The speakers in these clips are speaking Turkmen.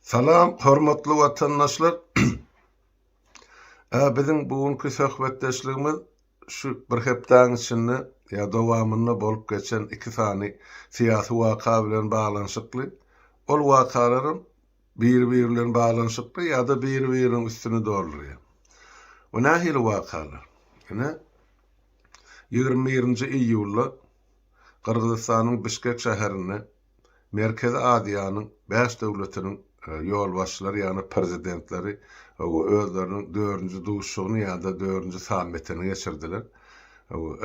Salam, hormatly watandaşlar. Bizim bugünkü söhbetdeşligimiz şu bir hepden içinde ya dowamında bolup geçen iki sany siyasi waka bilen baglanyşykly. Ol wakalaryň bir-biri bilen baglanyşykly ya da bir-biriniň üstüne dolurýar. O nähili wakalar? Ine 21-nji iýulda Kırgızstanyň Bişkek şäherine Merkezi Aziýanyň 5 döwletiniň ýolbaşçylary ýani prezidentleri özleriniň 4-nji duşugyny ýa-da 4-nji sammitini geçirdiler.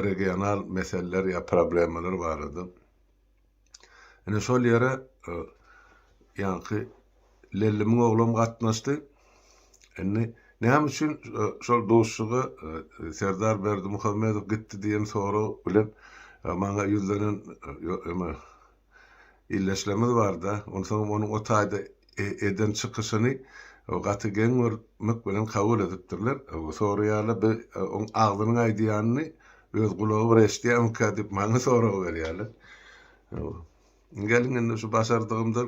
Regional meseleler ýa problemler bar idi. Ine şol ýere ýanky lellimiň oglum gatnaşdy. Ine näme üçin şol duşugy Serdar Berdimuhammedow gitdi diýen soru bilen maňa ýüzlenen illeşlemiz bar da. Onsoň onuň o taýda eden çykyşyny gatygen örmek bilen kabul edipdirler. Soruýarlar oň agdynyň aýdýanyny öz gulagy bir eşdiýärmi diýip maňa soragy berýärler. Gelin indi şu başardygymda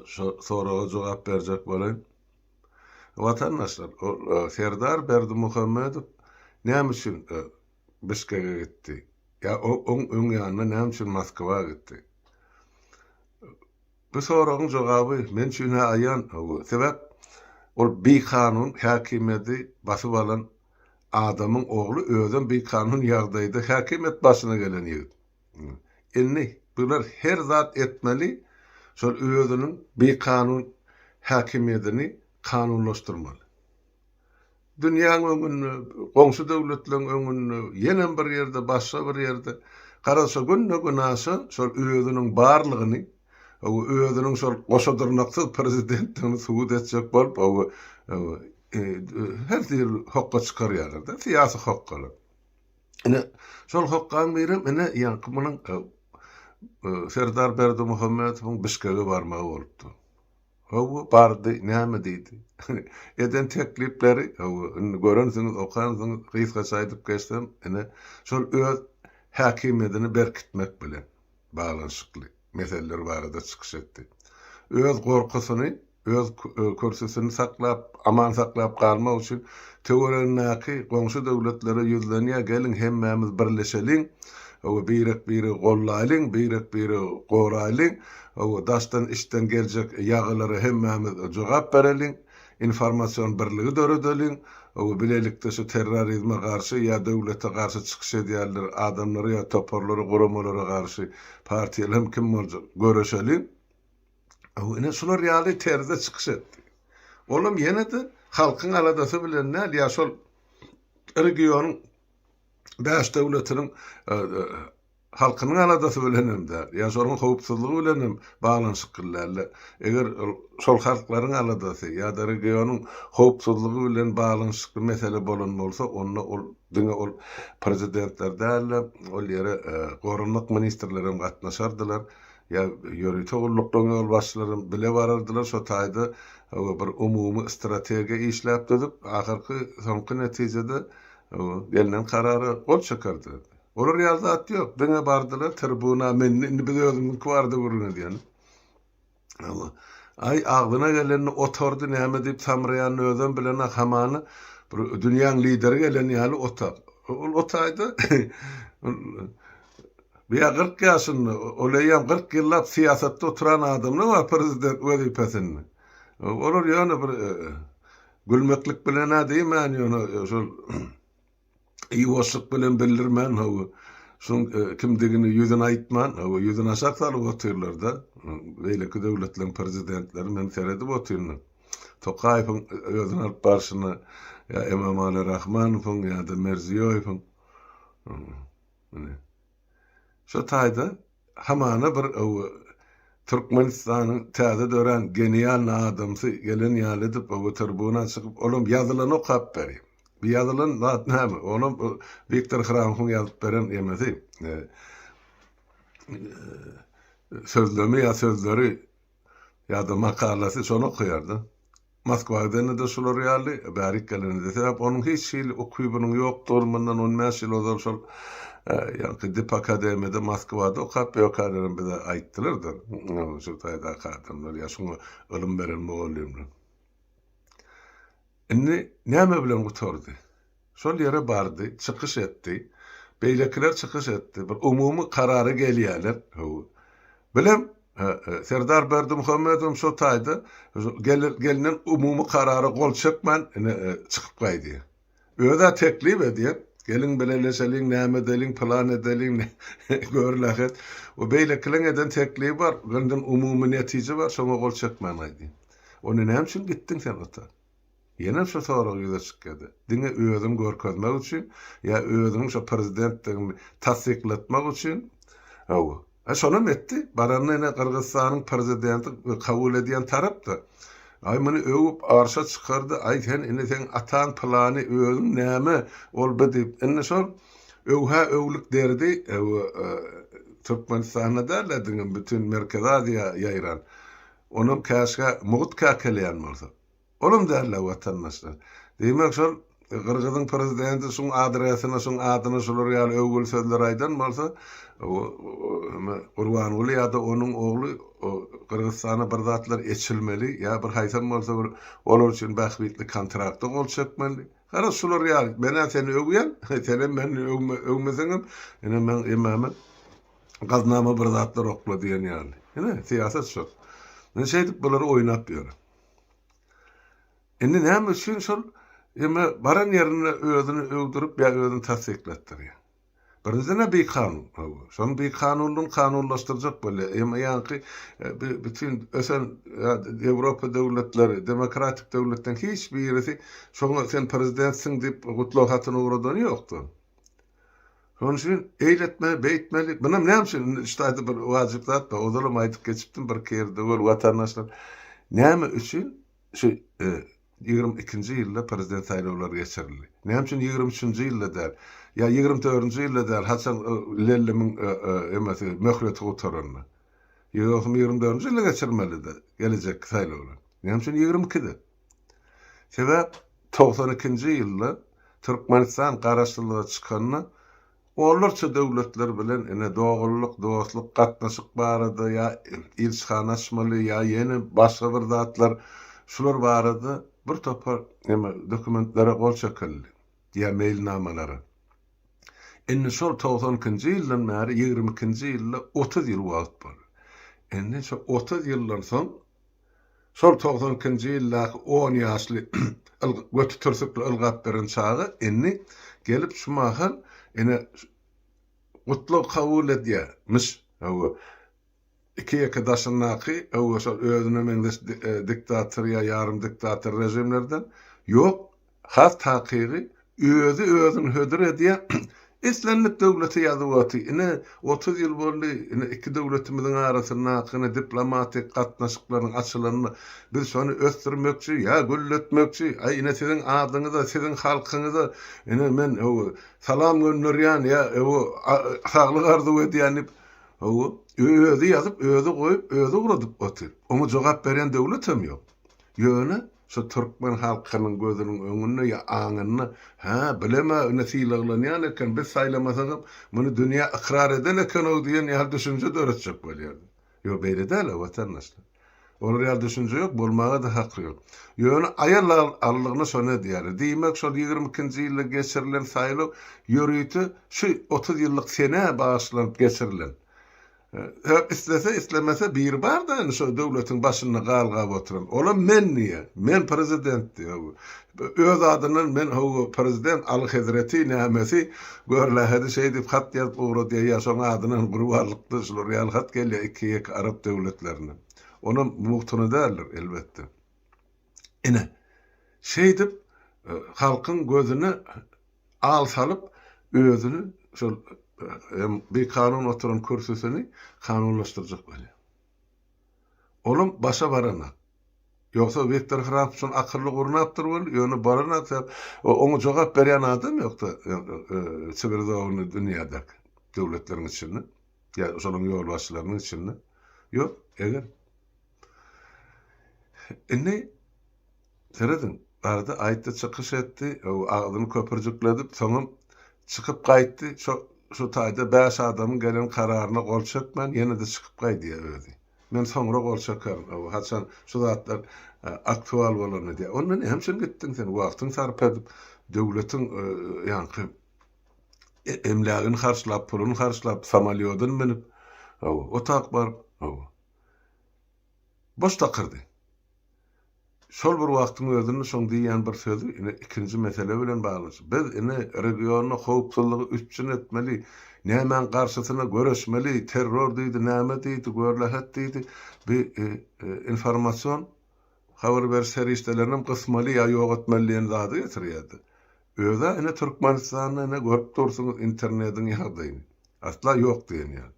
şu soraga jogap berjek bolan. Watandaşlar, Serdar Berdimuhammedow näme üçin Bişkek'e gitdi? Ya oň ýanyna näme üçin Moskwa gitdi? Bu soragyň jogaby men üçin aýan. Sebäp ol bir kanun häkimeti basyp alan adamyň ogly özüm bir kanun ýagdaýda häkimet başyna gelen ýigit. Indi bular her zat etmeli, şol özüniň bir kanun häkimetini kanunlaşdyrmaly. Dünýäň öňünde, goňşy döwletleriň öňünde, ýene bir ýerde, başga bir ýerde garaşa günne günasa şol özüniň barlygyny, özüniň şol goşadyrnaksyz prezidentligini subut etjek bolup, her ýer hokka çykarýarlar da, siýasy hokkalar. Ine şol hokkaň biri mene ýanky munyň Serdar Berdimuhammedowyň Bişkek'e barmagy bolupdy. Bardy, näme diýdi? Eden teklipleri, görensiňiz, okansyňyz, gysgaça aýdyp geçsem, ine şol öz häkimetini berkitmek bilen baglanyşykly meseleler barada çykyş etdi. Öz gorkusyny, öz kürsüsini saklap, aman saklap kalmak üçin töwerenäki goňşy döwletlere ýüzlenýär, gelin hemmämiz birleşeliň, biri gollaýlyň, biri goraýlyň, daşdan işten geljek ýagylary hemmämiz jogap bereliň, informasiýon birligi döredeliň, bilelikde şu terrorizme karşı ya döwlete karşı çykyş edýärler, adamlara ya toporlara, guramalara karşı partiýalar kim boljak göreşeliň. Ine şular ýaly terze çykyş etdi. Olum ýene-de halkyň aladasy bilen ýa şol regionyň 5 döwletiniň halkynyň aladasy bilen hem-de ýa şolaryň howpsuzlygy bilen baglanyşyklar. Eger şol halklaryň aladasy ýa-da regionyň howpsuzlygy bilen baglanyşykly mesele bolan bolsa, onda ol prezidentler däl, ol ýere gorunlyk ministrleri hem gatnaşardylar. Ya ýöri togullukdan ýol başçylary bile barardylar, şo taýda bir umumy strategiýa işläp dödük. Ahyrky soňky netijede gelinen karary gol çekerdi. Olar ýazat ýok. Bene bardylar tribuna, men indi biz özümiz bardy gurun diýen. Ay aglyna geleni oturdy, näme diýip samraýan özüm bilen hamany bir dünýäň lideri gelen ýaly otar. Ol otaýda bir 40 ýaşynda, olaýam 40 ýyllap siýasatda oturan adamlar var prezident wezipesinde. Olar ýöne bir gülmeklik bilen diýmän ýöne şol iýoşlyk bilen bildirmän, şoň kimdigini ýüzüne aýtman, ýüzüne aşak salyp oturýarlar da. Beýleki döwletleriň prezidentleri men seredip oturýarlar. Tokaýewiň özüne alyp barşyna ýa Emomali Rahmanowyň ýa-da Mirziýoýewiň. Şo taýda hamana bir Türkmenistanyň täze dören genial adamsy gelen ýaly diýip tribuna çykyp olum ýazylan okap berýär. Bir ýazylan zat näme? Onu Viktor Hramowyň ýazyp beren emesi. Sözlemi ýa sözleri ýa-da makalasy şonu okuýardy. Moskwadan da şolar ýaly bärik gelende sebäp onuň hiç şeýle okuýubynyň ýokdur, mundan 15 ýyl ozal şol Yani Dip Akademiyada Moskova'da okap yokarlarım bir de aittiler da. Şu tayda kadınlar ya şunu ılım veren muallimler. Inni näme bilen gutordy? Şol ýere bardy, çykyş etdi. Beýlekiler çykyş etdi. Bir umumy karary gelýärler. Bilem Serdar Berdimuhammedow şo taýda gelinen umumy karary gol çekmen çykyp gaýdy. Öde teklip edýär. Gelin beleleşeliň, näme edeliň, plan edeliň, görläget. O beýlekilen eden teklip bar, gönden umumy netije bar, şoňa gol çekmen gaýdy. Onu näme üçin gitdiň sen ota? Yine şu soru yüze çıkdı. Dine özüm görkezmek için ya özüm şu prezidentliğimi tasdikletmek için şonu etti. Baranına Kırgızstan'ın prezidenti kabul ediyen taraf da ay meni övüp arşa çıkardı. Ay sen atan planı özüm näme ol bedip. Enne şol övha övlük derdi. Türkmenistan'da derler bütün Merkez Asya yayran. Onun kaşka muğut kakeleyen olsa. Olum derler vatandaşlar. Demek şol Kırgız'ın prezidenti şun adresine, şun adına şolar ýaly öwgül sözler aýdan bolsa, Urbanly ýa-da onuň ogly Kırgızstana bir zatlar eçilmeli, ýa bir haýsam bolsa olar üçin bahwitli kontrakty gol çekmeli. Gara şolar ýaly, mene seni öwgen, seni men öwmeseňim, ene men emame gaznama bir zatlar okla diýen ýaly. Ene siýasat şo. Ne şeýdip bulary oýnap ýör. Indi näme üçin şol baran yerine özünü öldürüp ya özünü tasdiklettir ya. Birinizine bir kanun. Şon bir kanunun kanunlaştıracak böyle. Yani bütün ösen Avrupa devletleri, demokratik devletten hiçbir yerisi şonu sen prezidentsin deyip kutlu hatına uğradığını yoktu. Onun için eyletme, beytmeli. Bunun ne için? İşte bir vaciplat da o zaman aydık geçiptim bir kere de vatandaşlar. Ne için? 22-nji ýylda prezident saýlawlary geçirildi. Näme üçin 23-nji ýylda der? Ya 24-nji ýylda der? Hasan Lellemiň emesi möhlet gutarany. 24-nji ýylda geçirmeli de gelecek saýlawlar. Näme üçin 22-de? Sebäp 92-nji ýylda Türkmenistan garaşdyrlyga çykanyna olarça döwletler bilen ene dogullyk, dostluk gatnaşyk barady ya ilçhanaşmaly ya ýene başga bir zatlar şular barady. Bir topar dokumentlere gol çekildi. Ya mailnamalary. Enne şol 92-nji ýyldan bäri 22-nji ýylda 30 ýyl wagt bar. Enne şol 30 ýyldan soň şol 92-nji ýyldaky 10 ýaşly götü türsükli ılgap beren çağı enne gelip şu mahal ene gutlu kabul edýärmiş. İki arkadaşınaki özüne mendes diktatör ya yarım diktatör rejimlerden yok has taqiqi özün hödür ediýär İslamlyk döwleti ýazywaty ine 30 ýyl boldy ine iki döwletimiziň arasynda diplomatik gatnaşyklaryň açylanyny biz şonu ösdürmekçi ya gülletmekçi ay ine siziň adyňyza siziň halkyňyza ine men salam gönderýän ya saglyk arzu edýän özü yazıp, özü koyup, özü uradıp otur. Onu cevap beren devletim yok. Yöne, şu Türkmen halkının gözünün önüne ya ağınına, bileme nesilaglanyan eken, biz saylamasak, bunu dünya ikrar eden eken o diyen yal düşünce de öğretecek böyle. Yo beyle değil vatandaşlar. Olur yal düşünce yok, bulmağa da hakkı yok. Yöne ayarlar allığını sonra diyarı. Demek şu 22. yılda geçirilen sayılı yürüytü, şu 30 yıllık sene bağışlanıp geçirilen. Hep istemese bir bar da şu devletin başına galgap oturan. Ola men niye? Men prezident diyor. Öz adynyň men prezident Al-Hazreti nämesi görlähedi şey dip hat ýazyp uğra diye ýaşaň adynyň gurbarlykdy şular ýaly hat gelýär iki Arap devletlerine. Onun muhtunu derler elbette. Ine şey dip halkın gözüne al salıp özünü şol bir kanun oturan kürsüsini kanunlaştıracak böyle. Olum başa barana. Yoksa Viktor Hrabson akıllı gurnaptır bol, yönü barana onu cevap berýän adam yoktu. Çivirdäwini dünýädäki döwletleriň içinde. Ya şonuň ýol başçylarynyň içinde. Yok, eger. Enne teredin arada aýtdy çykyş etdi, agdyny köpürjükledip, soňam çykyp gaýtdy. şu taýda 5 adamyň gelen kararyna gol çökmän, ýene de çykyp gaýdy özi. Men soňra gol çökerim. Haçan şu zatlar aktual bolan diýe. Ondan hemşin gitdiň sen wagtyň sarp edip döwletiň ýanky emlägini harçlap, puluny harçlap, samolyotdan minip o tak bar. Boş takırdy. Şol bir wagtyň özünde şoň diýen bir sözü ine ikinji mesele bilen baglanýar. Biz ine regiona howpsuzlygy üçin etmeli, nämen garşysyna göreşmeli, terror diýdi, näme diýdi, görlehet diýdi. Bir informasiýon habar ber serişleriniň kysmaly ýa ýok etmeliligini zady getirýärdi. Öze ine Türkmenistanyň ine görüp dursunuz internetiň ýagdaýyny. Asla ýok diýen.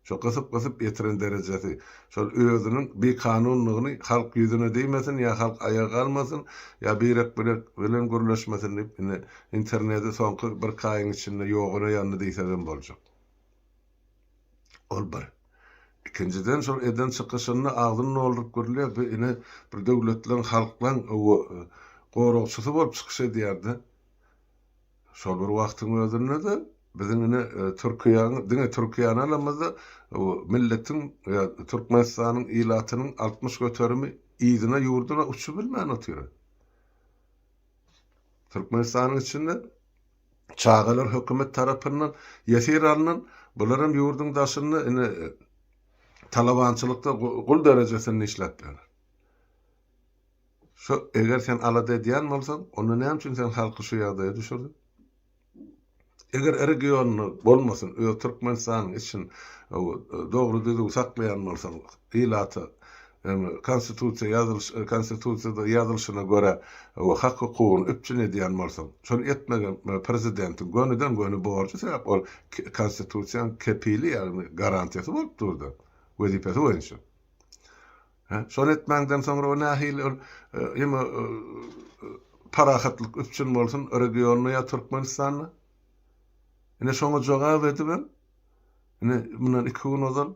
Şo gysyp ýetiren derejesi. Şol özüniň bir kanunlygyny halk ýüzüne diýmesin ýa halk ayağa kalmasyn ýa birek bilen gürleşmesin diýip ine internete soňky bir kaýyň içinde ýoguny ýandy diýsem boljak. Ol bir. İkinciden şol eden çykyşyny agdyny doldurup görýär we ine bir döwletleň halklaň gorugçysy bolup çykyş edýärdi. Şol bir wagtyň özünde de bizim Türkiýanyň alamazda milletin Türkmenistanyň ilatynyň 60 göterimi ýygyna ýurduna uçup bilmän otýar. Türkmenistanyň içinde çağalar hökümet tarapyndan ýesir alynan bularym ýurduň daşyny ine talabançylykda gul derejesinde işläpdir. Şo eger sen alada diýen bolsaň, onu näme üçin sen halky şu ýagdaýa düşürdin? Eger regiony bolmasyn, Türkmenistanyň için dogry düzüň saklaýan bolsaň, ilaty, konstitusiýada ýazylyşyna görä hak hukugyny öpçün edýän bolsaň, şonu etmegen prezidentiň gönüden göni borçy sebäp ol konstitusiýanyň kepili ýagny garantiýasy bolup durdy. Wezipesi boýunça. Şonu etmegden soňra o nähili ýa parahatlyk öpçün bolsun regiony ýa Türkmenistanyň. Ine şoňa jogap edibem. Ine mundan 2 gün ozal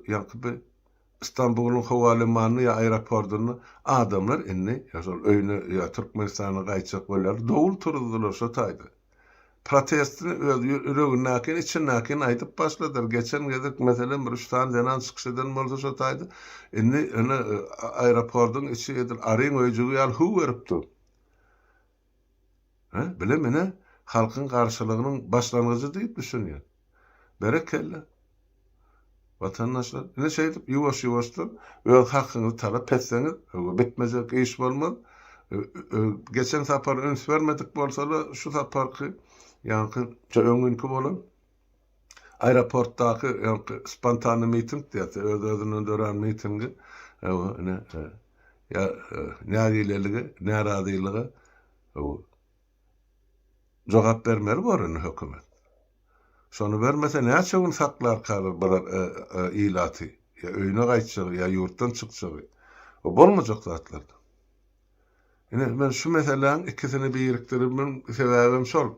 ýakyp İstanbulyň hawa limanı ýa aeroportuny adamlar inni ýa-şol öýüne ýa Türkmenistanyň gaýçak bolar dowul turdular şo taýda. Protestini öz ýüregindäki içindäki aýdyp başladyr. Geçen gezek meselen bir üçtan janan çykyş eden bolsa şo taýda. Inni ine aeroportuň içi edil aryň öýjügi ýal hu beripdi. Bilemine halkın karşılığının başlangıcı deyip düşünüyor. Berekelle. Vatandaşlar ne şey edip yuvaş-yuvaştan öz hakkınızı talep etseniz bitmeyecek iş olmaz. Geçen sapar öns vermedik bolsa da şu saparky ýa-ni öňünkü bolan aeroportdaky spontane meeting diýär, öz-özüne dören meetingi ýa nägileligi, närazylygy jogap bermeli bolan hökümet. Şonu bermese näçe gün saklar kalyr bular ilaty ýa öýüne gaýtjak ýa ýurtdan çykjak. O bolmajak zatlar. Ine men şu meseleň ikisini birikdiribim sebäbim şol.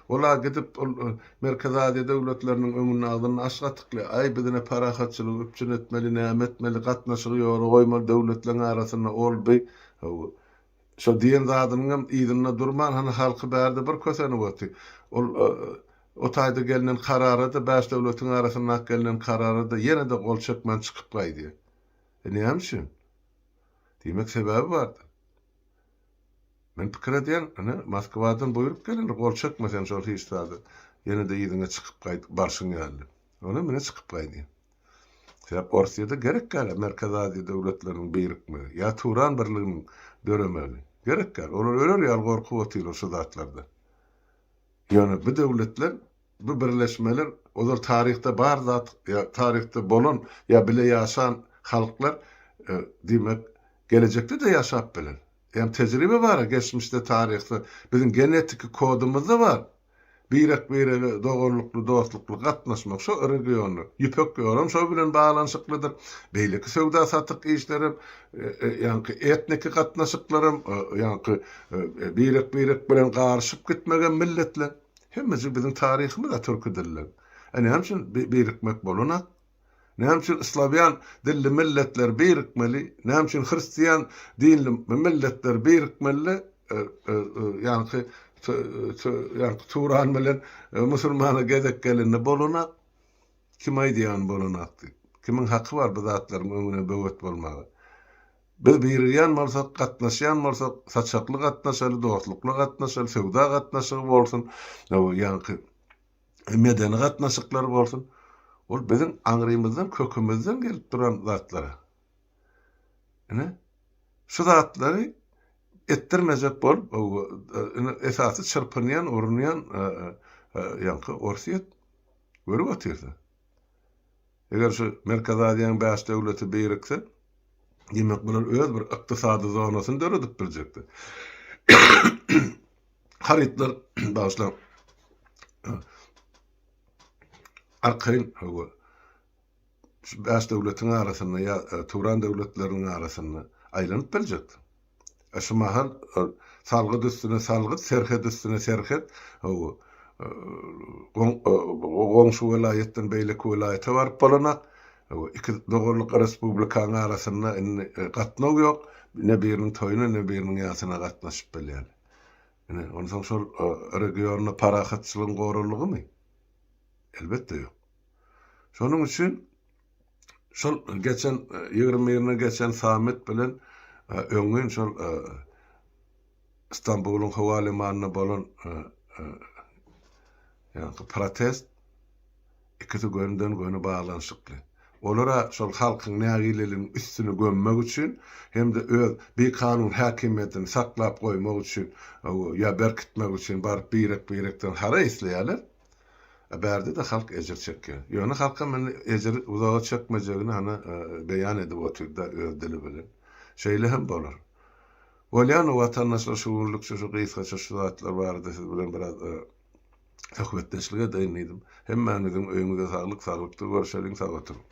Olar gidip Merkez Aziýa döwletleriniň öňüne agyny aşgatykly, ay bizine parahatçylyk üçin etmeli, näme etmeli, gatnaşygy ýoly goýmaly döwletleriň arasyna olby. Şo diýen zadynyň ýygyna durman hani halky bärde bir köseni boldy. Ol o taýda gelinen kararada 5 döwletiň arasyna gelinen kararada ýene de gol çökmän çykyp gaýdy. Näme üçin? Diýmek sebäbi bardy. Men pikir edýän, Moskwadan buýrup gelen gol çökmesen şol hiçdady. Ýene de ýygyna çykyp gaýdy, barşyň ýaly. Ona mene çykyp gaýdy. Sebäp Orsiýada gerek gäl Merkez Aziýa döwletleriniň birikmegi, ýa Turan birliginiň döremeli. Gerek gäl. Olar öler ýal gorkup otyrlar şu zatlarda. Ýani bu döwletler, bu birleşmeler, olar tarihte bar zat, ýa tarihte bolan, ýa bile ýaşan halklar diýmek gelecekde de ýaşap bilen. Hem tecrübe var, geçmişte tarihte bizim genetik kodumuzda var. Birek doğruluklu, dostluklu gatnaşmak şu regionu, ýüpek ýolum şo bilen baglanyşyklydyr. Beýleki söwda satyk işlerim, ýa-ni etnik gatnaşyklarym, ýa-ni birek bilen garşyp gitmegen milletler. Hemmesi bizim tarihimiz türkü diller. Hem şun birikmek bolunak. Näme üçin Slavyan dilli milletler birikmeli, näme üçin Hristiýan dinli milletler birikmeli, ýani yani Turan bilen musulmana gezek gelinne boluna kim aýdýan bolunakdy. Kimin hakkı var bu zatlaryň öňüne böwet bolmagy? Biz birýän bolsak, gatnaşýan bolsak, saçakly gatnaşaly, dostlukly gatnaşaly, sowda gatnaşygy bolsun, ýa-ni medeni gatnaşyklar bolsun. Ol biziň aňrymyzdan, kökümizden gelip duran zatlara. Şu zatlary ettirmejek bolup, esasy çırpynýan, urunýan ýa-ni orsiyet görüp oturdy. Eger şu Merkez Aziýanyň bäş döwleti birikse, demek bular öz bir ykdysady zonasyny döredip biljekdi. Haritlar başlan arkayn şu bäş döwletiň arasyna ýa Turan döwletleriniň arasyna aýlanyp biljekdi. Şu mahal salgyt üstüne salgyt, serhet üstüne serhet, goňşy welaýetden beýleki welaýete baryp bolanak. İki dogurluk respublikanyň arasyna gatnaw ýok. Ne biriniň toýuna, ne biriniň ýasyna gatnaşyp bilýär. Onu soň şol regiona parahatçylygyň gorulugmy? Elbetde ýok. Şonuň üçin şol geçen 20 geçen samet bilen öňün şol İstanbulyň hawa limanyna bolan protest ikisi gönden bağlanşykly. Olara şol halkyň nägileliň üstüne gömmek üçin hem de öz bir kanun häkimetini saklap goýmak üçin ýa berkitmek üçin baryp birekden hara isleýärler. Bärde de halk ejir çekýär. Ýöne halka men ejir uzağa çekmejegini beýan edip oturda öz dili bilen. Şeýle hem bolar. Bolýan watandaşlar şuurluk şu gysga şu zatlar barada siz bilen biraz sohbetdeşlige daýanydim. Hemmäňiziň öýüňize saglyk, saglyklykdy görşeliň, sag oturuň.